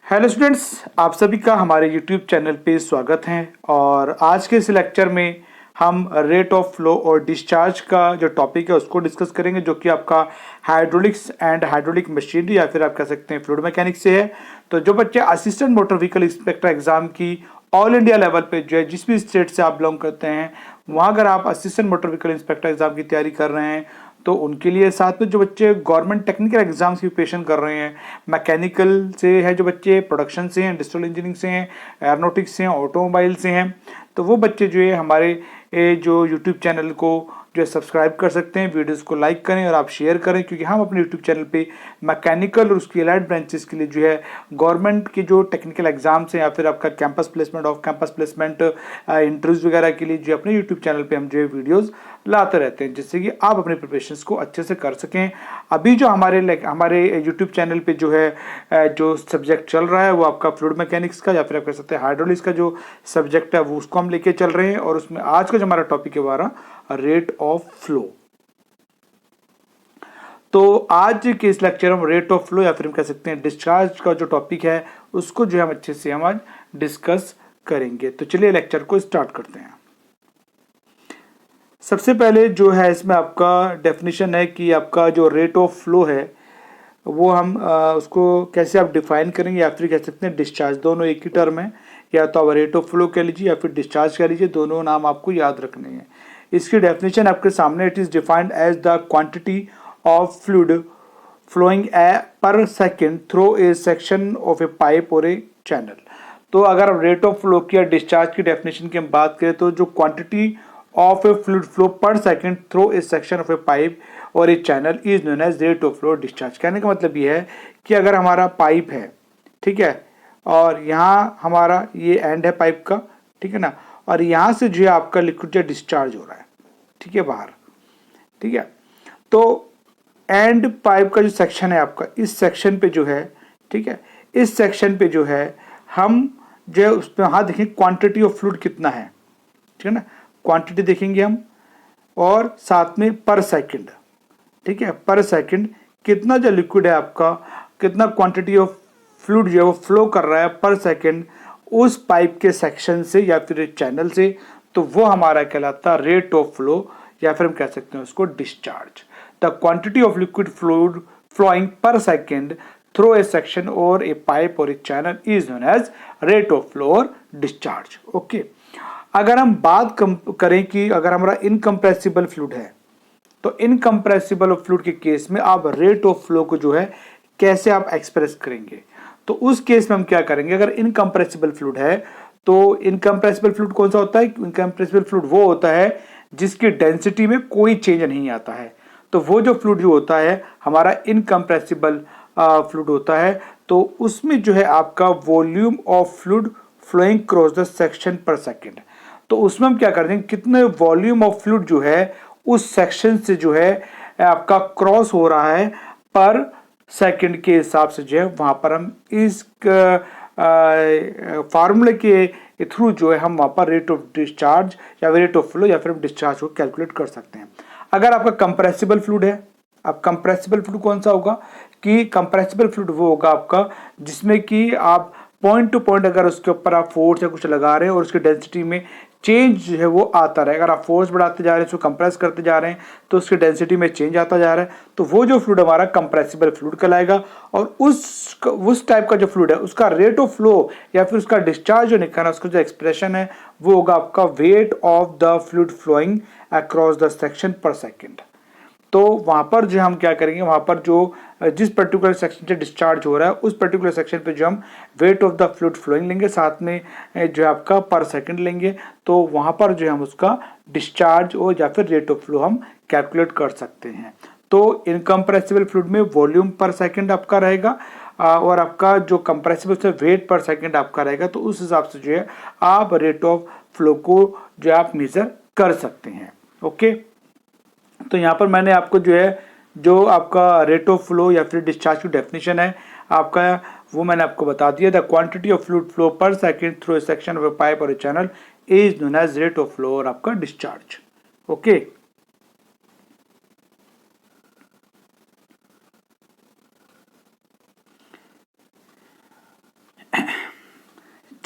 Hello students, आप सभी का हमारे यूट्यूब चैनल पे स्वागत है। और आज के इस लेक्चर में हम रेट ऑफ फ्लो और डिस्चार्ज का जो टॉपिक है उसको डिस्कस करेंगे, जो कि आपका हाइड्रोलिक्स एंड हाइड्रोलिक मशीनरी या फिर आप कह सकते हैं फ्लूइड मैकेनिक्स से है। तो जो बच्चे assistant motor vehicle inspector exam की ऑल इंडिया लेवल पे जो है जिस भी स्टेट से आप बिलोंग करते हैं, वहाँ अगर आप assistant motor vehicle inspector exam की तैयारी कर रहे हैं तो उनके लिए, साथ में जो बच्चे गवर्नमेंट टेक्निकल एग्जाम्स की प्रिपरेशन कर रहे हैं, मैकेनिकल से है जो बच्चे, प्रोडक्शन से हैं, इंडस्ट्रियल इंजीनियरिंग से हैं, एरोनॉटिक्स से हैं, ऑटोमोबाइल से हैं, तो वो बच्चे जो है हमारे जो यूट्यूब चैनल को जो है सब्सक्राइब कर सकते हैं। वीडियोस को लाइक करें और आप शेयर करें, क्योंकि हम अपने यूट्यूब चैनल पे मैकेनिकल और उसकी एलाइड ब्रांचेस के लिए जो है गवर्नमेंट के जो टेक्निकल एग्जाम्स हैं या फिर आपका campus placement, off campus placement interviews वगैरह के लिए जो अपने यूट्यूब चैनल पे हम जो है वीडियोस लाते रहते हैं, जिससे कि आप अपने प्रिपरेशंस को अच्छे से कर सकें। अभी जो हमारे यूट्यूब चैनल पे जो है जो सब्जेक्ट चल रहा है वो आपका फ्लूइड मैकेनिक्स का या फिर आप कह सकते हैं हाइड्रोलिक्स का जो सब्जेक्ट है वो उसको हम लेके चल रहे हैं। और उसमें आज का जो हमारा टॉपिक है हमारा रेट ऑफ फ्लो। तो आज के इस लेक्चर में रेट ऑफ फ्लो या फिर हम कह सकते हैं डिस्चार्ज का जो टॉपिक है उसको जो है हम अच्छे से हम आज डिस्कस करेंगे। तो चलिए लेक्चर को स्टार्ट करते हैं। सबसे पहले जो है इसमें आपका डेफिनेशन है कि आपका जो रेट ऑफ फ्लो है वो हम उसको कैसे आप डिफाइन करेंगे, या फिर कह सकते हैं डिस्चार्ज, दोनों एक ही टर्म है। या तो आप रेट ऑफ फ्लो कह लीजिए या फिर डिस्चार्ज कह लीजिए, दोनों नाम आपको याद रखने हैं। इसकी डेफिनेशन आपके सामने, it is defined as the quantity of fluid flowing per second through a section of a pipe और ए चैनल। तो अगर आप रेट ऑफ फ्लो की या डिस्चार्ज की डेफिनेशन की हम बात करें तो जो quantity of a fluid flow per second through a section of a pipe और a channel is known as rate of flow discharge. कहने का मतलब ये है कि अगर हमारा पाइप है, ठीक है, और यहाँ हमारा ये एंड है पाइप का, ठीक है ना, और यहाँ से जो है आपका लिक्विड जो डिस्चार्ज हो रहा है, ठीक है, बाहर, ठीक है। तो एंड पाइप का जो सेक्शन है आपका, इस सेक्शन पे जो है, ठीक है, इस सेक्शन पे जो है हम जो है उस पर हाँ देखें क्वांटिटी ऑफ फ्लूइड कितना है, ठीक है ना, क्वांटिटी देखेंगे हम, और साथ में पर सेकंड, ठीक है, पर सेकंड कितना जो लिक्विड है आपका, कितना क्वांटिटी ऑफ फ्लूइड जो है वो फ्लो कर रहा है पर सेकंड उस पाइप के सेक्शन से या फिर चैनल से, तो वो हमारा कहलाता है रेट ऑफ फ्लो, या फिर हम कह सकते हैं उसको discharge. The quantity of liquid fluid flowing per second through a section और ए पाइप और a channel is known as rate of flow और डिस्चार्ज। ओके, अगर हम बात करें कि अगर हमारा इनकम्प्रेसिबल फ्लूइड है, तो इनकम्प्रेसिबल फ्लूइड के केस में आप रेट ऑफ फ्लो को जो है कैसे आप एक्सप्रेस करेंगे। तो उस केस में हम क्या करेंगे, अगर इनकम्प्रेसिबल फ्लूइड है तो इनकम्प्रेसिबल फ्लूइड कौन सा होता है, इनकम्प्रेसिबल फ्लूइड वो होता है जिसकी डेंसिटी में कोई चेंज नहीं आता है। तो वो जो फ्लूइड जो होता है हमारा इनकम्प्रेसिबल फ्लूइड होता है, तो उसमें जो है आपका volume of fluid flowing cross the section per second, तो उसमें हम क्या करते हैं, कितने वॉल्यूम ऑफ फ्लूइड जो है उस सेक्शन से जो है आपका क्रॉस हो रहा है पर सेकंड के हिसाब से जो है वहां पर हम इस फार्मूले के थ्रू जो है हम वहां पर रेट ऑफ डिस्चार्ज या रेट ऑफ फ्लो या फिर डिस्चार्ज को कैलकुलेट कर सकते हैं। अगर आपका कंप्रेसिबल फ्लूइड है, अब कंप्रेसिबल फ्लूइड कौन सा होगा कि कंप्रेसिबल फ्लूइड वो होगा आपका जिसमें कि आप पॉइंट टू पॉइंट अगर उसके ऊपर आप फोर्स या कुछ लगा रहे हैं और उसकी डेंसिटी में चेंज जो है वो आता रहे, अगर आप फोर्स बढ़ाते जा रहे हैं, उसको कंप्रेस करते जा रहे हैं तो उसकी डेंसिटी में चेंज आता जा रहा है, तो वो जो फ्लूइड हमारा कंप्रेसिबल फ्लूइड कहलाएगा। और उस टाइप का जो फ्लूइड है उसका रेट ऑफ फ्लो या फिर उसका डिस्चार्ज जो निकालना, उसका जो एक्सप्रेशन है वो होगा आपका weight of the fluid flowing across the section per second. तो वहां पर जो हम क्या करेंगे, वहां पर जो जिस पर्टिकुलर सेक्शन से डिस्चार्ज हो रहा है उस पर्टिकुलर सेक्शन पे जो हम weight of the fluid flowing लेंगे, साथ में जो है आपका पर सेकंड लेंगे, तो वहां पर जो है हम उसका डिस्चार्ज और या फिर रेट ऑफ फ्लो हम कैलकुलेट कर सकते हैं। तो इनकम्प्रेसिबल फ्लूइड में वॉल्यूम पर सेकंड आपका रहेगा और आपका जो कंप्रेसिबल से वेट पर सेकंड आपका रहेगा, तो उस हिसाब से जो है आप रेट ऑफ फ्लो को जो आप मेजर कर सकते हैं। ओके, तो यहाँ पर मैंने आपको जो है जो आपका रेट ऑफ फ्लो या फिर डिस्चार्ज की डेफिनेशन है आपका वो मैंने आपको बता दिया। The quantity of fluid flow per second through a section of a pipe और a channel is known as rate of flow और आपका डिस्चार्ज। ओके,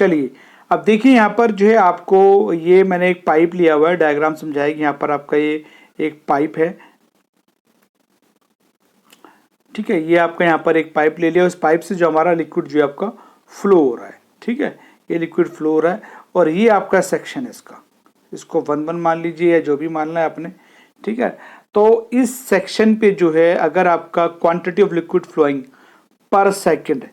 चलिए अब देखिए यहाँ पर जो है आपको ये मैंने एक पाइप लिया हुआ है, डायग्राम समझाएगी। यहाँ पर आपका ये एक पाइप है, ठीक है। ये आपका यहाँ पर एक पाइप ले लिया, उस पाइप से जो हमारा लिक्विड जो है आपका फ्लो हो रहा है, ठीक है। ये लिक्विड फ्लो हो रहा है और ये आपका सेक्शन है इसका, इसको 1-1 मान लीजिए या जो भी मानना है आपने, ठीक है। तो इस सेक्शन पे जो है अगर आपका quantity of liquid flowing per second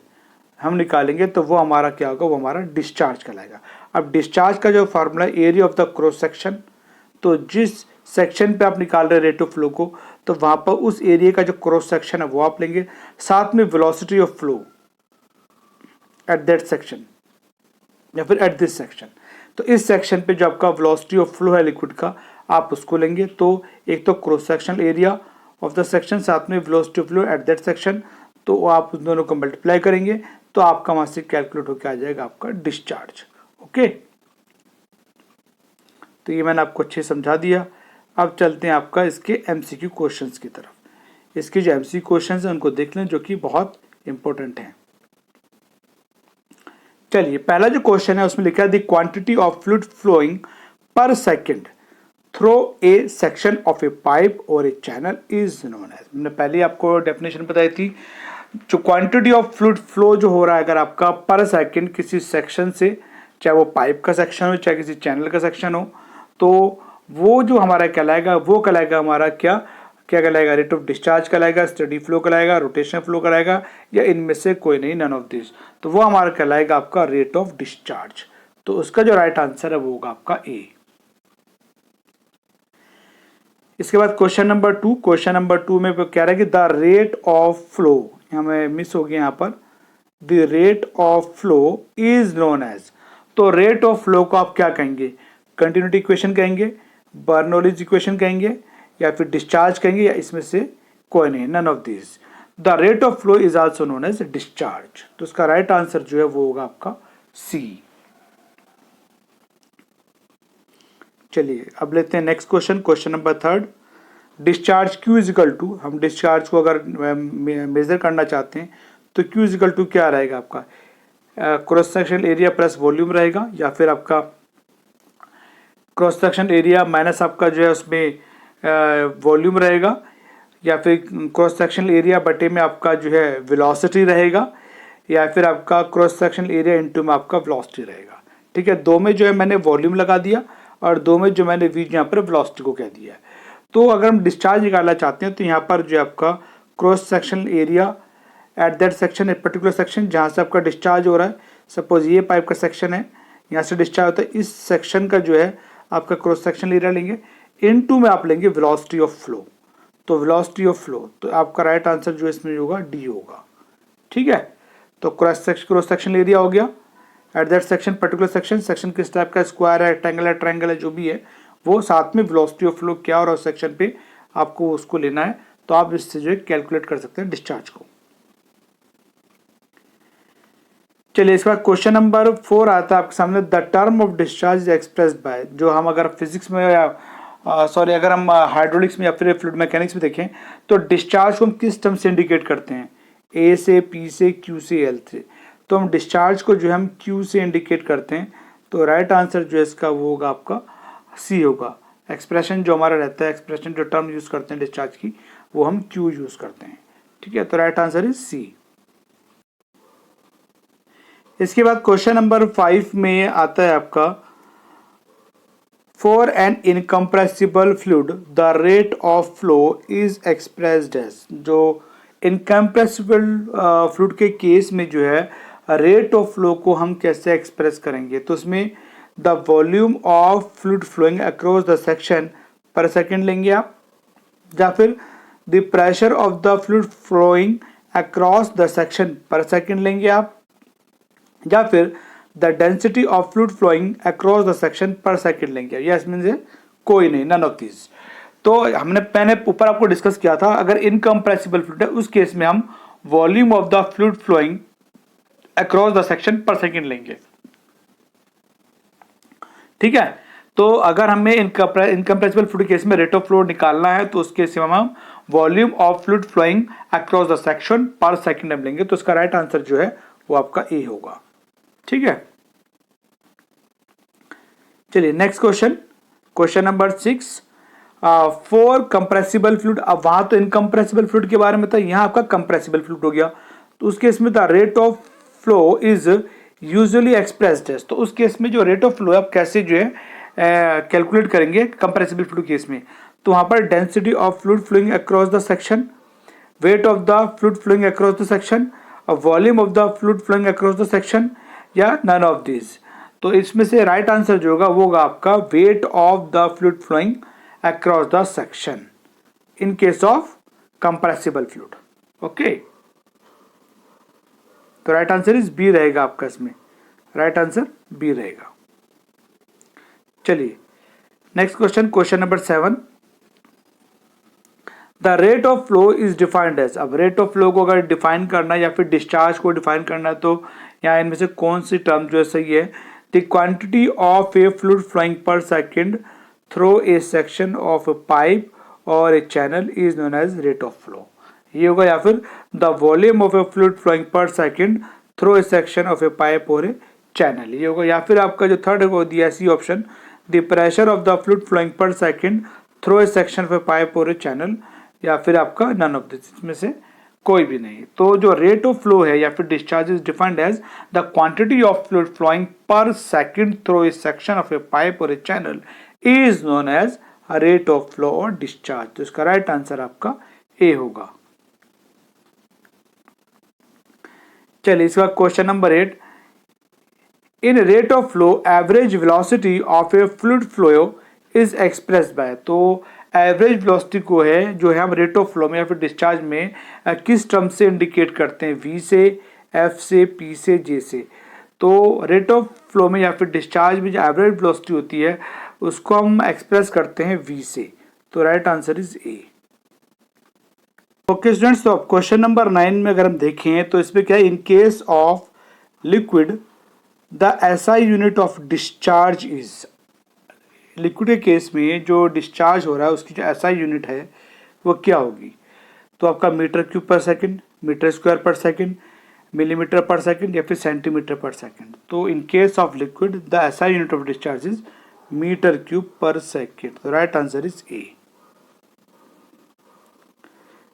हम निकालेंगे तो वो हमारा क्या होगा, वो हमारा डिस्चार्ज कहलाएगा। अब डिस्चार्ज का जो formula area of the cross section, तो जिस सेक्शन पे आप निकाल रहे रेट ऑफ फ्लो को, तो वहां पर उस एरिया का जो क्रॉस सेक्शन है वो आप लेंगे, साथ में velocity of flow at that section या फिर एट दिस सेक्शन। तो इस सेक्शन पे जो आपका वेलोसिटी ऑफ फ्लो है लिक्विड का, आप उसको लेंगे। तो एक तो cross sectional area of the section, साथ में velocity of flow at that section, तो आप उन दोनों को मल्टीप्लाई करेंगे तो आपका वहां से कैलकुलेट होकर आ जाएगा आपका डिस्चार्ज। ओके, तो ये मैंने आपको अच्छे समझा दिया। अब चलते हैं आपका इसके एमसीक्यू क्वेश्चंस की तरफ। इसके जो एमसीक्यू क्वेश्चंस हैं उनको देख लें, जो कि बहुत इंपॉर्टेंट हैं। चलिए पहला जो क्वेश्चन है उसमें लिखा है the quantity of fluid flowing per second through a section of a pipe और a channel is known as. मैंने पहले आपको डेफिनेशन बताई थी, जो क्वांटिटी ऑफ फ्लूइड फ्लो जो हो रहा है अगर आपका पर सेकंड किसी सेक्शन से, चाहे वो पाइप का सेक्शन हो चाहे किसी चैनल का सेक्शन हो, तो वो जो हमारा कहलाएगा वो कहलाएगा हमारा क्या कहलाएगा, रेट ऑफ डिस्चार्ज कहलाएगा, स्टेडी फ्लो कहलाएगा, रोटेशन फ्लो कहलाएगा, या इनमें से कोई नहीं, नन ऑफ दिस। तो वो हमारा कहलाएगा आपका रेट ऑफ डिस्चार्ज। तो उसका जो राइट आंसर है वो होगा आपका ए। इसके बाद क्वेश्चन नंबर 2, क्वेश्चन नंबर 2 में कह रहा है कि द रेट ऑफ फ्लो, हमें मिस हो गया यहाँ पर, the rate of flow is known as. तो रेट ऑफ फ्लो को आप क्या कहेंगे, कंटिन्यूटी इक्वेशन कहेंगे, बर्नौलीज इक्वेशन कहेंगे, या फिर डिस्चार्ज कहेंगे, या इसमें से कोई नहीं, none of this. The rate of flow is also known as discharge. तो उसका राइट आंसर जो है वो होगा आपका सी। चलिए अब लेते हैं next question, question number 3। Discharge Q is equal to, हम डिस्चार्ज को अगर मेजर करना चाहते हैं तो Q इज इक्वल टू क्या रहेगा आपका, cross sectional area plus volume रहेगा, या फिर आपका क्रॉस सेक्शनल एरिया माइनस आपका जो है उसमें वॉल्यूम रहेगा, या फिर क्रॉस सेक्शनल एरिया बटे में आपका जो है वेलोसिटी रहेगा, या फिर आपका क्रॉस सेक्शनल एरिया इनटू में आपका वेलोसिटी रहेगा। ठीक है, दो में जो है मैंने वॉल्यूम लगा दिया और दो में जो मैंने वी यहाँ पर वेलोसिटी को कह दिया है। तो अगर हम डिस्चार्ज निकालना चाहते हैं तो यहाँ पर जो आपका cross sectional area at that section, एक पर्टिकुलर सेक्शन जहाँ से आपका डिस्चार्ज हो रहा है, सपोज ये पाइप का सेक्शन है, यहाँ से डिस्चार्ज होता है, इस सेक्शन का जो है आपका क्रॉस सेक्शनल एरिया लेंगे, इनटू में आप लेंगे वेलोसिटी ऑफ फ्लो। तो वेलोसिटी ऑफ फ्लो, तो आपका राइट आंसर जो इसमें होगा डी होगा। ठीक है, तो क्रॉस सेक्शनल एरिया हो गया at that section, particular section, section किस टाइप का, स्क्वायर है, रेक्टेंगल है, ट्रायंगल है, जो भी है वो, साथ में वेलोसिटी ऑफ फ्लो क्या और उस सेक्शन पे आपको उसको लेना है। तो आप इससे जो है कैलकुलेट कर सकते हैं डिस्चार्ज को। चलिए इसके बाद क्वेश्चन नंबर 4 आता है आपके सामने, the term of discharge is expressed bye, जो हम अगर फिजिक्स में या अगर हम हाइड्रोलिक्स में या फिर फ्लूइड मैकेनिक्स में देखें तो डिस्चार्ज को हम किस टर्म से इंडिकेट करते हैं, ए से, पी से, क्यू से, एल से। तो हम डिस्चार्ज को जो है हम क्यू से इंडिकेट करते हैं। तो राइट आंसर जो है इसका वो होगा आपका सी होगा। एक्सप्रेशन जो हमारा रहता है, एक्सप्रेशन जो टर्म यूज करते हैं डिस्चार्ज की, वो हम क्यू यूज करते हैं। ठीक है, तो राइट आंसर इज सी। इसके बाद क्वेश्चन नंबर 5 में आता है आपका, for an incompressible fluid the rate of flow is expressed as. जो इनकम्प्रेसिबल फ्लूइड के केस में जो है रेट ऑफ फ्लो को हम कैसे एक्सप्रेस करेंगे, तो उसमें the volume of fluid flowing across the section per second लेंगे आप, या फिर the pressure of the fluid flowing across the section per second लेंगे आप, या फिर the density of fluid flowing across the section per second लेंगे। Yes means कोई नहीं, नन ऑफ दिस। तो मैंने ऊपर आपको डिस्कस किया था, अगर इनकम्प्रेसिबल फ्लूइड है उस केस में हम volume of the fluid flowing across the section per second लेंगे। ठीक है, तो अगर हमें इनकम्प्रेसिबल फ्लूइड केस में रेट ऑफ फ्लो निकालना है तो उस केस में हम volume of fluid flowing across the section per second हम लेंगे। तो इसका राइट आंसर जो है वो आपका ए होगा। ठीक है, चलिए next question, question number 6, for compressible fluid. अब वहां तो इनकम्प्रेसिबल फ्लूइड के बारे में था, यहाँ आपका कंप्रेसिबल फ्लूइड हो गया। तो उस केस में the rate of flow is usually expressed है। तो उस केस में जो रेट ऑफ फ्लो है आप कैसे जो है कैलकुलेट करेंगे कंप्रेसिबल फ्लूइड केस में। तो वहां पर density of fluid flowing across the section, weight of the fluid flowing across the section, volume of the fluid flowing across the section, या नन ऑफ दिस। तो इसमें से राइट आंसर जो होगा वो होगा आपका weight of the fluid flowing across the section in case of compressible fluid. Okay, तो राइट आंसर इज बी रहेगा आपका, इसमें राइट आंसर बी रहेगा। चलिए next question, question number 7, the rate of flow is defined as. अब rate of flow को अगर define करना या फिर डिस्चार्ज को डिफाइन करना तो यहाँ इनमें से कौन सी टर्म जो है सही है। The quantity of a fluid flowing per second through a section of a pipe और a channel is known as rate of flow, ये होगा। या फिर the volume of a fluid flowing per second through a section of a pipe और a channel, ये होगा। या फिर आपका जो थर्ड है वो दिया C option, the pressure of the fluid flowing per second through a section of a pipe और ए चैनल, या फिर आपका नन ऑफ दिस, इसमें से कोई भी नहीं। तो जो रेट ऑफ फ्लो है या फिर discharge is defined as the quantity of fluid flowing per second through a section of a pipe और a channel is known as rate of flow और डिस्चार्ज। तो इसका राइट आंसर आपका A होगा। चलिए इसका question number 8, in rate of flow average velocity of a fluid flow is expressed by. तो average velocity को है जो है हम रेट ऑफ फ्लो में या फिर डिस्चार्ज में किस टर्म से इंडिकेट करते हैं, वी से, एफ से, पी से, जे से। तो रेट ऑफ फ्लो में या फिर डिस्चार्ज में जो एवरेज वेलोसिटी होती है उसको हम एक्सप्रेस करते हैं वी से। तो right answer is A. Okay students, तो अब क्वेश्चन नंबर 9 में अगर हम देखें तो इसमें क्या है, इन case of liquid the SI unit of discharge is. Liquid के केस में जो डिस्चार्ज हो रहा है उसकी जो एसआई यूनिट है वो क्या होगी। तो आपका metre cube per second, metre square per second, millimetre per second या फिर सेंटीमीटर पर सेकंड। तो in case of liquid the SI unit of discharge is metre cube per second. तो right answer is A.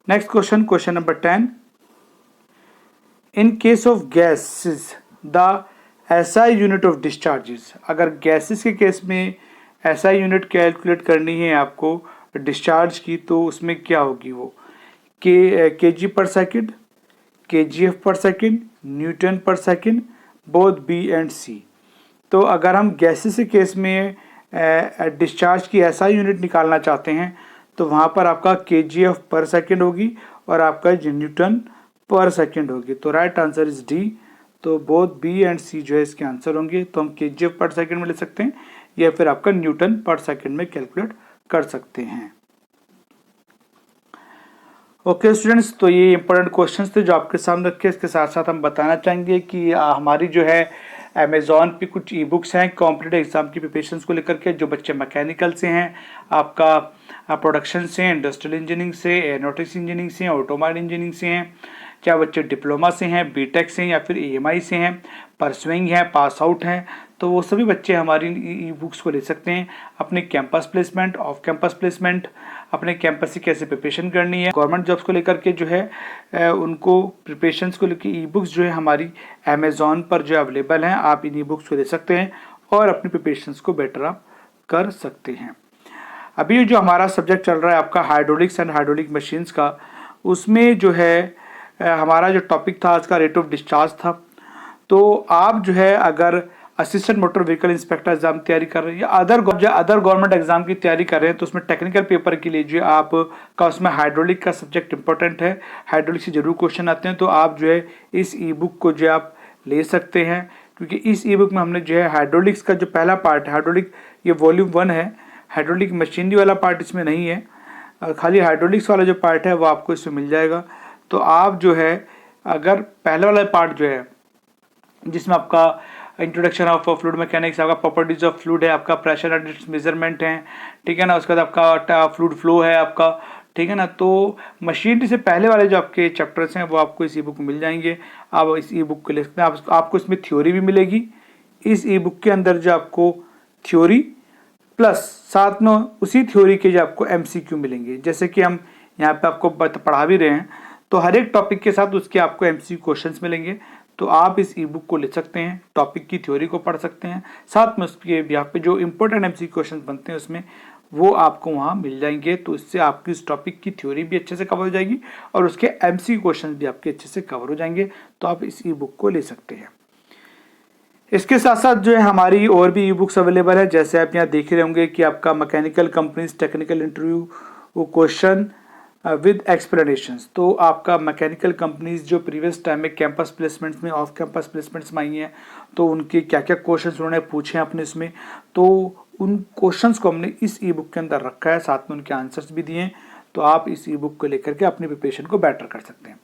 Next question, question number 10, in case of gases the SI unit of discharges. अगर gases के case में SI unit calculate करनी है आपको discharge की तो उसमें क्या होगी, वो केजी पर सेकंड, केजीएफ पर सेकंड, न्यूटन पर सेकंड, बोथ बी एंड सी। तो अगर हम गैसेस के केस में डिस्चार्ज की एसआई यूनिट निकालना चाहते हैं तो वहाँ पर आपका केजीएफ पर सेकंड होगी और आपका न्यूटन पर सेकंड होगी। तो राइट आंसर इज डी। तो बोथ बी एंड सी जो है इसके आंसर होंगे। तो हम केजीएफ पर सेकंड में ले सकते हैं या फिर आपका न्यूटन पर सेकंड में कैलकुलेट कर सकते हैं। ओके स्टूडेंट्स, तो ये इंपॉर्टेंट क्वेश्चंस थे जो आपके सामने रखे। इसके साथ साथ हम बताना चाहेंगे कि हमारी जो है अमेज़ॉन पे कुछ ई बुक्स हैं कॉम्पिटिटिव एग्जाम की प्रिपरेशन को लेकर के, जो बच्चे मैकेनिकल से हैं, आपका प्रोडक्शन से, इंडस्ट्रियल इंजीनियरिंग से, एरोनॉटिक्स इंजीनियरिंग से, ऑटोमोबाइल इंजीनियरिंग से हैं, चाहे बच्चे डिप्लोमा से हैं, बीटेक से हैं या फिर एएमआई से हैं, परसुइंग हैं, पास आउट हैं, तो वो सभी बच्चे हमारी ई बुक्स को ले सकते हैं। अपने campus placement, off campus placement, अपने कैंपस से कैसे प्रिपरेशन करनी है, गवर्नमेंट जॉब्स को लेकर के जो है उनको प्रिपरेशन को लेकर ई बुक्स जो है हमारी अमेज़ॉन पर जो अवेलेबल हैं, आप इन ई बुक्स को ले सकते हैं और अपनी प्रिपरेशन को बेटर आप कर सकते हैं। अभी जो हमारा सब्जेक्ट चल रहा है आपका हाइड्रोलिक्स एंड हाइड्रोलिक मशीन्स का, उसमें जो है हमारा जो टॉपिक था आज का रेट ऑफ डिस्चार्ज था। तो आप जो है अगर assistant motor vehicle inspector exam तैयारी कर रहे हैं या अदर गवर्नमेंट एग्जाम की तैयारी कर रहे हैं तो उसमें टेक्निकल पेपर के लिए जो आप का उसमें हाइड्रोलिक का सब्जेक्ट इंपॉर्टेंट है, हाइड्रोलिक से जरूर क्वेश्चन आते हैं। तो आप जो है इस ई बुक को जो आप ले सकते हैं, क्योंकि इस ई बुक में हमने जो है हाइड्रोलिक्स का जो पहला पार्ट है, हाइड्रोलिक ये वॉल्यूम 1 है, हाइड्रोलिक मशीनरी वाला पार्ट इसमें नहीं है, खाली हाइड्रोलिक्स वाला जो पार्ट है वो आपको इसमें मिल जाएगा। तो आप जो है अगर पहले वाला पार्ट जो है जिसमें आपका इंट्रोडक्शन ऑफ फ्लूइड मैकेनिक्स, आपका प्रॉपर्टीज ऑफ फ्लूइड है, आपका प्रेशर एंड इट्स मेजरमेंट है, ठीक है ना, उसके बाद आपका फ्लूइड फ्लो है आपका, ठीक है ना। तो मशीनरी से पहले वाले जो आपके चैप्टर्स हैं वो आपको इस ई बुक में मिल जाएंगे। आप इस ई बुक को ले सकते हैं। आपको इसमें थ्योरी भी मिलेगी। इस ई बुक के अंदर जो आपको थ्योरी प्लस साथ में उसी थ्योरी के जो आपको एमसीक्यू मिलेंगे। जैसे कि हम यहाँ पे आपको पढ़ा भी रहे हैं, तो हर एक टॉपिक के साथ उसके आपको एमसीक्यू क्वेश्चंस मिलेंगे। तो आप इस ई बुक को ले सकते हैं, टॉपिक की थ्योरी को पढ़ सकते हैं, साथ में उसके यहाँ पे जो इंपॉर्टेंट एमसीक्यू क्वेश्चन बनते हैं उसमें वो आपको वहाँ मिल जाएंगे। तो इससे आपकी इस टॉपिक की थ्योरी भी अच्छे से कवर हो जाएगी और उसके एमसीक्यू क्वेश्चन भी आपके अच्छे से कवर हो जाएंगे। तो आप इस ई बुक को ले सकते हैं। इसके साथ साथ जो है हमारी और भी ई बुक्स अवेलेबल है। जैसे आप यहाँ देख रहे होंगे कि आपका mechanical companies technical interview question with explanations. तो आपका मैकेनिकल कंपनीज जो प्रीवियस टाइम में कैंपस प्लेसमेंट्स में, ऑफ कैंपस प्लेसमेंट्स में आई हैं, तो उनके क्या क्या क्वेश्चंस उन्होंने पूछे हैं अपने इसमें, तो उन क्वेश्चंस को हमने इस ई बुक के अंदर रखा है, साथ में उनके आंसर्स भी दिए हैं। तो आप इस ई बुक को लेकर के अपनी प्रिपरेशन को बेटर कर सकते हैं।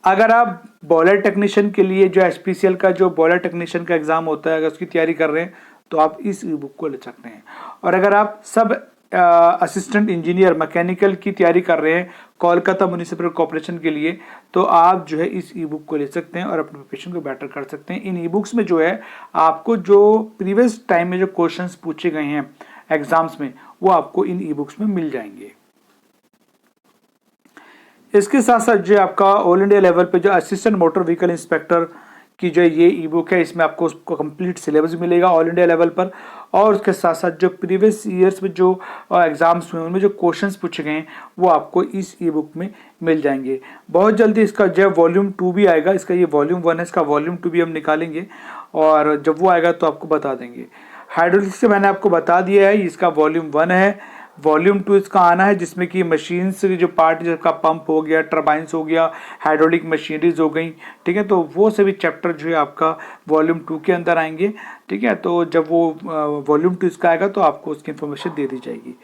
अगर आप बॉयलर टेक्नीशियन के लिए जो एचपीसीएल का जो बॉयलर टेक्नीशियन का एग्जाम होता है, अगर उसकी तैयारी कर रहे हैं तो आप इस ई बुक को ले सकते हैं। और अगर आप सब असिस्टेंट इंजीनियर मैकेनिकल की तैयारी कर रहे हैं कोलकाता म्युनिसिपल कॉर्पोरेशन के लिए, तो आप जो है इस ई बुक को ले सकते हैं और अपने प्रिपरेशन को बेटर कर सकते हैं। इन ई बुक्स में जो है आपको जो प्रीवियस टाइम में जो क्वेश्चंस पूछे गए हैं एग्जाम्स में, वो आपको इन ई बुक्स में मिल जाएंगे। इसके साथ साथ जो आपका ऑल इंडिया लेवल पे जो असिस्टेंट मोटर व्हीकल इंस्पेक्टर की जो ये ई बुक है, इसमें आपको उसको कंप्लीट सिलेबस मिलेगा ऑल इंडिया लेवल पर। और उसके साथ साथ जो प्रीवियस ईयर्स में जो एग्जाम्स हुए उनमें जो क्वेश्चंस पूछे गए हैं वो आपको इस ई बुक में मिल जाएंगे। बहुत जल्दी इसका जो वॉल्यूम 2 भी आएगा। इसका ये वॉल्यूम 1 है, इसका वॉल्यूम 2 भी हम निकालेंगे और जब वो आएगा तो आपको बता देंगे। हाइड्रोलिक्स से मैंने आपको बता दिया है, इसका वॉल्यूम 1 है। वॉल्यूम 2 इसका आना है जिसमें कि मशीन से जो पार्ट, जिसका पंप हो गया, टर्बाइंस हो गया, हाइड्रोलिक मशीनरीज हो गई, ठीक है। तो वो सभी चैप्टर जो है आपका वॉल्यूम 2 के अंदर आएंगे, ठीक है। तो जब वो वॉल्यूम 2 इसका आएगा तो आपको उसकी इन्फॉर्मेशन दे दी जाएगी।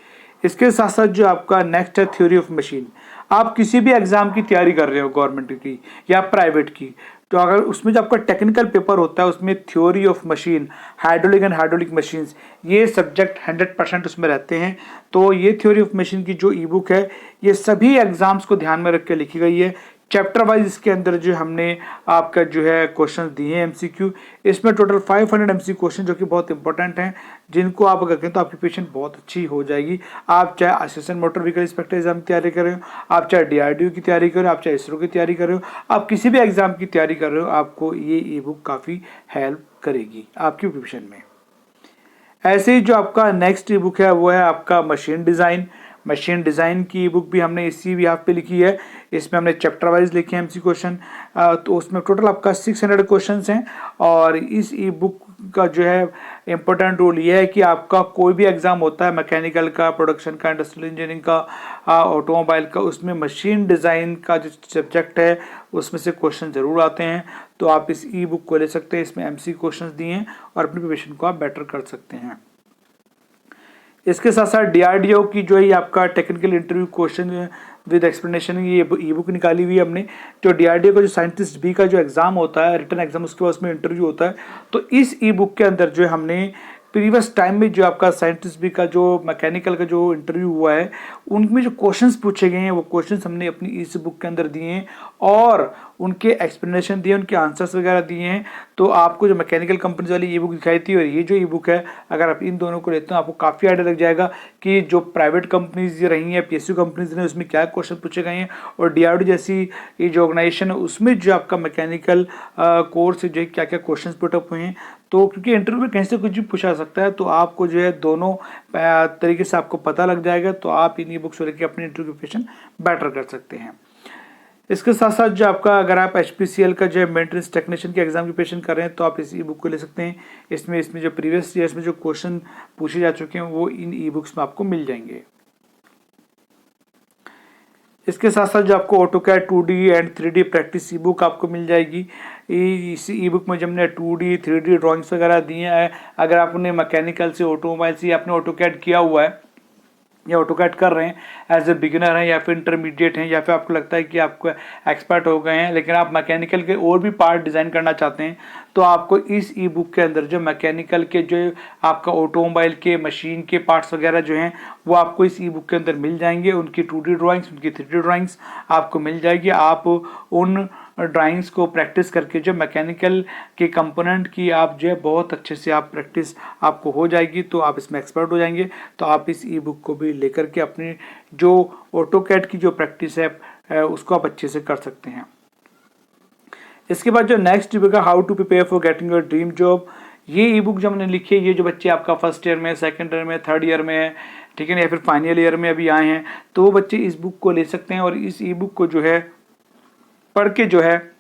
इसके साथ साथ जो आपका नेक्स्ट है थ्योरी ऑफ मशीन। आप किसी भी एग्जाम की तैयारी कर रहे हो, गवर्नमेंट की या प्राइवेट की, तो अगर उसमें जो आपका टेक्निकल पेपर होता है उसमें theory of machine, hydraulic and hydraulic machines, ये सब्जेक्ट 100% उसमें रहते हैं। तो ये थ्योरी ऑफ मशीन की जो ई बुक है, ये सभी एग्जाम्स को ध्यान में रख के लिखी गई है। चैप्टर वाइज इसके अंदर जो हमने आपका जो है क्वेश्चन दिए हैं एमसीक्यू। इसमें टोटल 500 एमसीक्यू क्वेश्चन जो कि बहुत इंपॉर्टेंट हैं, जिनको आप अगर करें तो आपकी प्रिपरेशन बहुत अच्छी हो जाएगी। आप चाहे assistant motor vehicle inspector exam की तैयारी कर रहे हो, आप चाहे डीआरडीओ की तैयारी कर रहे हो, आप चाहे इसरो की तैयारी कर रहे हो, आप किसी भी एग्जाम की तैयारी कर रहे हो, आपको ये ई बुक काफ़ी हेल्प करेगी आपकी प्रिपरेशन में। ऐसे ही जो आपका नेक्स्ट ई बुक है वो है आपका मशीन डिज़ाइन। मशीन डिज़ाइन की ई बुक भी हमने इसी भी यहाँ पे लिखी है। इसमें हमने चैप्टर वाइज लिखे हैं एमसी क्वेश्चन। तो उसमें टोटल आपका 600 क्वेश्चंस हैं। और इस ई बुक का जो है इम्पोर्टेंट रोल ये है कि आपका कोई भी एग्जाम होता है मैकेनिकल का, प्रोडक्शन का, इंडस्ट्रियल इंजीनियरिंग का, ऑटोमोबाइल का, उसमें मशीन डिज़ाइन का जो सब्जेक्ट है उसमें से क्वेश्चन ज़रूर आते हैं। तो आप इस ई बुक को ले सकते हैं, इसमें एमसी क्वेश्चन दिए हैं और अपनी प्रिपरेशन को आप बेटर कर सकते हैं। इसके साथ साथ डीआरडीओ की जो है आपका technical interview question with explanation, ये ई बुक निकाली हुई है हमने। जो डीआरडीओ का जो साइंटिस्ट बी का जो एग्जाम होता है, रिटन एग्जाम, उसके बाद उसमें इंटरव्यू होता है। तो इस ई बुक के अंदर जो है हमने प्रीवियस टाइम में जो आपका साइंटिस्ट बी का जो मैकेनिकल का जो इंटरव्यू हुआ है, उनमें जो क्वेश्चंस पूछे गए हैं वो क्वेश्चंस हमने अपनी इस बुक के अंदर दिए हैं और उनके एक्सप्लेनेशन दिए, उनके आंसर्स वगैरह दिए हैं। तो आपको जो मैकेनिकल कंपनीज वाली ई बुक दिखाई थी और ये जो ई बुक है, अगर आप इन दोनों को लेते हो आपको काफ़ी आइडिया लग जाएगा कि जो प्राइवेट कंपनीज रही हैं, पीएसयू कंपनीज ने, उसमें क्या क्वेश्चन पूछे गए हैं, और डीआरडीओ जैसी ये जो ऑर्गेनाइजेशन है उसमें जो आपका मैकेनिकल कोर्स जो है क्या क्या क्वेश्चन पुटअप हुए हैं। तो क्योंकि इंटरव्यू में कहीं से कुछ भी पूछा सकता है, तो आपको जो है दोनों तरीके से आपको पता लग जाएगा। तो आप इन ई बुक्स लेके अपनी इंटरव्यू प्रिपरेशन बेटर कर सकते हैं। इसके साथ साथ जो आपका अगर आप एचपीसीएल का जो है मेंटेनेंस टेक्नीशियन के एग्जाम की प्रिपरेशन कर रहे हैं तो आप इस ई बुक को ले सकते हैं। इसमें जो प्रीवियस ईयर्स में जो क्वेश्चन पूछे जा चुके हैं वो इन ई बुक्स में आपको मिल जाएंगे। इसके साथ साथ जो आपको AutoCAD 2D and 3D practice E book आपको मिल जाएगी। इस ई बुक में जब हमने 2D 3D ड्राइंग्स वगैरह दिए हैं, अगर आपने मैकेनिकल से, ऑटोमोबाइल से आपने ऑटोकैड किया हुआ है या ऑटोकैड कर रहे हैं, एज ए बिगिनर हैं या फिर इंटरमीडिएट हैं, या फिर आपको लगता है कि आपको एक्सपर्ट हो गए हैं लेकिन आप मैकेनिकल के और भी पार्ट डिज़ाइन करना चाहते हैं, तो आपको इस ई बुक के अंदर जो मैकेनिकल के जो आपका ऑटोमोबाइल के मशीन के पार्ट्स वगैरह जो हैं वो आपको इस ई बुक के अंदर मिल जाएंगे। उनकी 2D ड्राइंग्स, उनकी 3D ड्राइंग्स आपको मिल जाएगी। आप उन ड्राइंग्स को प्रैक्टिस करके जो मैकेनिकल के कंपोनेंट की आप जो है बहुत अच्छे से आप प्रैक्टिस आपको हो जाएगी, तो आप इसमें एक्सपर्ट हो जाएंगे। तो आप इस ई बुक को भी लेकर के अपनी जो ऑटोकैड की जो प्रैक्टिस है उसको आप अच्छे से कर सकते हैं। इसके बाद जो नेक्स्ट बुक है how to prepare for getting your dream job, ये ई बुक जो मैंने लिखी है, ये जो बच्चे आपका फर्स्ट ईयर में, सेकंड ईयर में, थर्ड ईयर में है, ठीक है ना, या फिर फाइनल ईयर में अभी आए हैं, तो वो बच्चे इस बुक को ले सकते हैं और इस ई बुक को जो है पढ़ के जो है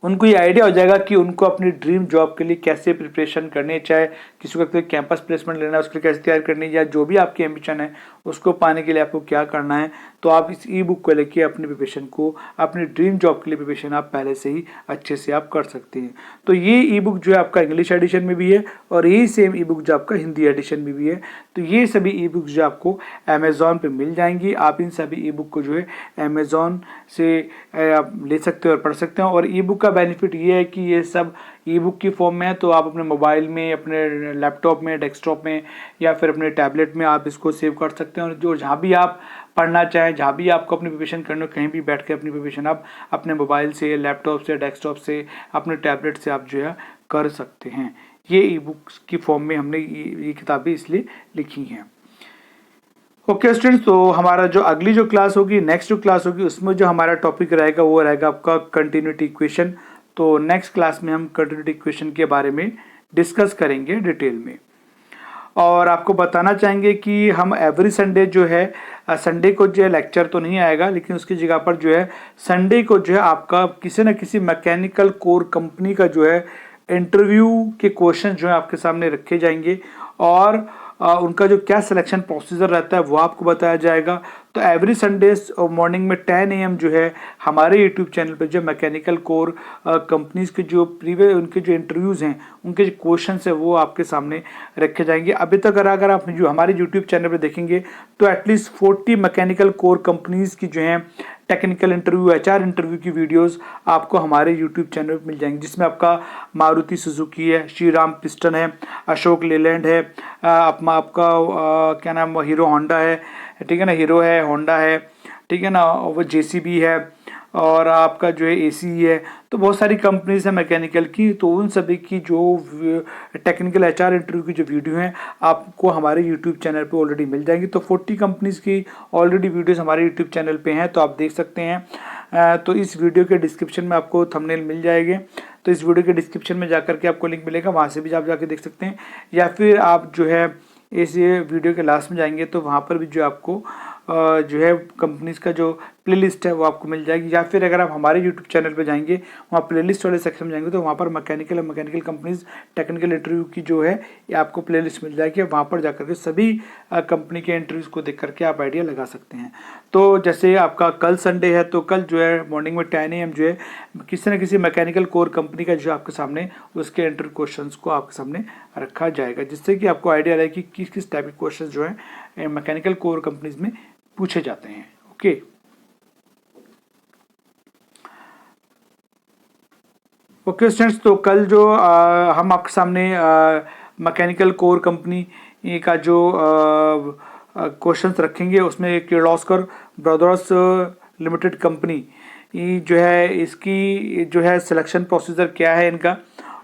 उनको ये आइडिया हो जाएगा कि उनको अपनी ड्रीम जॉब के लिए कैसे प्रिपरेशन करनी है, चाहे किसी को कैंपस प्लेसमेंट लेना है उसके लिए कैसे तैयार करनी है, या जो भी आपकी एम्बिशन है उसको पाने के लिए आपको क्या करना है। तो आप इस ई बुक को लेके अपनी प्रिपरेशन को, अपनी ड्रीम जॉब के लिए प्रिपरेशन आप पहले से ही अच्छे से आप कर सकते हैं। तो ये ई बुक जो है आपका इंग्लिश एडिशन में भी है और यही सेम ई बुक जो आपका हिंदी एडिशन में भी है। तो ये सभी ई बुक जो आपको अमेजोन पे मिल जाएंगी। आप इन सभी ई बुक को जो है अमेजोन से आप ले सकते हो और पढ़ सकते हो। और ई बुक का बेनिफिट ये है कि ये सब ई बुक की फॉर्म में है, तो आप अपने मोबाइल में, अपने लैपटॉप में, डेस्कटॉप में या फिर अपने टैबलेट में आप इसको सेव कर सकते हैं। और जो जहाँ भी आप पढ़ना चाहें, जहाँ भी आपको अपनी प्रिपरेशन करनी हो, कहीं भी बैठ के अपनी प्रिपरेशन आप अपने मोबाइल से, लैपटॉप से, डेस्कटॉप से, अपने टैबलेट से आप जो है कर सकते हैं। ये ई बुक्स की फॉर्म में हमने ये किताबें इसलिए लिखी हैं। ओके स्टूडेंट्स, तो हमारा जो अगली जो क्लास होगी, नेक्स्ट जो क्लास होगी, उसमें जो हमारा टॉपिक रहेगा वो रहेगा आपका कंटिन्यूटी इक्वेशन। तो नेक्स्ट क्लास में हम कंटिन्यूटी इक्वेशन के बारे में डिस्कस करेंगे डिटेल में। और आपको बताना चाहेंगे कि हम एवरी संडे जो है, संडे को जो है लेक्चर तो नहीं आएगा, लेकिन उसकी जगह पर जो है संडे को जो है आपका किसी न किसी मैकेनिकल कोर कंपनी का जो है इंटरव्यू के क्वेश्चन जो है आपके सामने रखे जाएंगे और उनका जो क्या सिलेक्शन प्रोसीजर रहता है वो आपको बताया जाएगा। तो एवरी संडे मॉर्निंग में 10 AM जो है हमारे यूट्यूब चैनल पे जो मैकेनिकल कोर कंपनीज के जो प्रीवियस उनके जो इंटरव्यूज़ हैं, उनके जो क्वेश्चन है वो आपके सामने रखे जाएंगे। अभी तक अगर आप जो हमारे यूट्यूब चैनल पे देखेंगे तो एटलीस्ट 40 मैकेनिकल कोर कंपनीज की जो हैं टेक्निकल इंटरव्यू, HR इंटरव्यू की वीडियोस आपको हमारे यूट्यूब चैनल पर मिल जाएंगी, जिसमें आपका मारुति सुजुकी है, श्रीराम पिस्टन है, अशोक लेलैंड है, आपका क्या नाम हीरो होंडा है, ठीक है ना, हीरो है, होंडा है, ठीक है ना, वो JCB है और आपका जो है AC है। तो बहुत सारी कंपनीज हैं मैकेनिकल की, तो उन सभी की जो टेक्निकल HR इंटरव्यू की जो वीडियो हैं आपको हमारे यूट्यूब चैनल पे ऑलरेडी मिल जाएंगी। तो 40 कंपनीज की ऑलरेडी वीडियोस हमारे यूट्यूब चैनल पे हैं, तो आप देख सकते हैं। तो इस वीडियो के डिस्क्रिप्शन में आपको थंबनेल मिल जाएंगे, तो इस वीडियो के डिस्क्रिप्शन में जाकर के आपको लिंक मिलेगा, वहाँ से भी आप जाके देख सकते हैं। या फिर आप जो है इस वीडियो के लास्ट में जाएंगे तो वहाँ पर भी जो आपको जो है कंपनीज का जो प्लेलिस्ट है वो आपको मिल जाएगी। या फिर अगर आप हमारे यूट्यूब चैनल पे जाएंगे, वहाँ प्लेलिस्ट वाले सेक्शन में जाएंगे तो वहाँ पर मैकेनिकल कंपनीज टेक्निकल इंटरव्यू की जो है ये आपको प्लेलिस्ट मिल जाएगी। वहाँ पर जाकर के सभी कंपनी के इंटरव्यूज़ को देख करके आप आइडिया लगा सकते हैं। तो जैसे आपका कल संडे है, तो कल जो है मॉर्निंग में 10 AM जो है किसी न किसी मैकेनिकल कोर कंपनी का जो आपके सामने उसके इंटरव्यू क्वेश्चन को आपके सामने रखा जाएगा, जिससे कि आपको आइडिया रहे कि किस किस टाइप के क्वेश्चन जो है मैकेनिकल कोर कंपनीज में पूछे जाते हैं। ओके, ओके स्टूडेंट्स, तो कल जो हम आपके सामने मैकेनिकल कोर कंपनी का जो क्वेश्चंस रखेंगे उसमें किर्लोस्कर ब्रदर्स लिमिटेड कंपनी जो है, इसकी जो है सिलेक्शन प्रोसीजर क्या है इनका,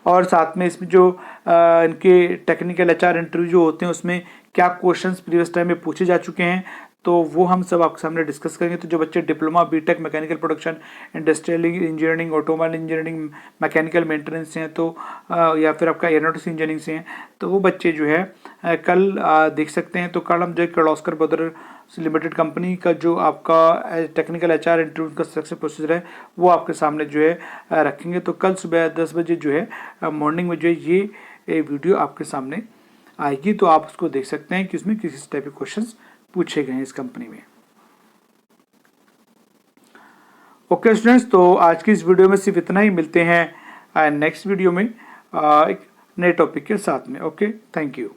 और साथ में इसमें जो इनके टेक्निकल HR इंटरव्यू जो होते हैं उसमें क्या क्वेश्चंस प्रीवियस टाइम में पूछे जा चुके हैं, तो वो हम सब आपके सामने डिस्कस करेंगे। तो जो बच्चे diploma, BTech, mechanical production, industrial engineering, automobile engineering, mechanical maintenance से हैं, तो या फिर आपका एरोनॉटिक्स इंजीनियरिंग से हैं, तो वो बच्चे जो है कल देख सकते हैं। तो कल हम जो किर्लोस्कर ब्रदर्स लिमिटेड कंपनी का जो आपका टेक्निकल HR इंटरव्यू का सिलेक्शन प्रोसीजर है वो आपके सामने जो है रखेंगे। तो कल सुबह 10 बजे जो है मॉर्निंग में जो है ये वीडियो आपके सामने आएगी, तो आप उसको देख सकते हैं कि उसमें किस टाइप के क्वेश्चंस पूछे गए हैं इस कंपनी में। ओके स्टूडेंट्स, तो आज की इस वीडियो में सिर्फ इतना ही। मिलते हैं नेक्स्ट वीडियो में एक नए टॉपिक के साथ में। Okay, thank you.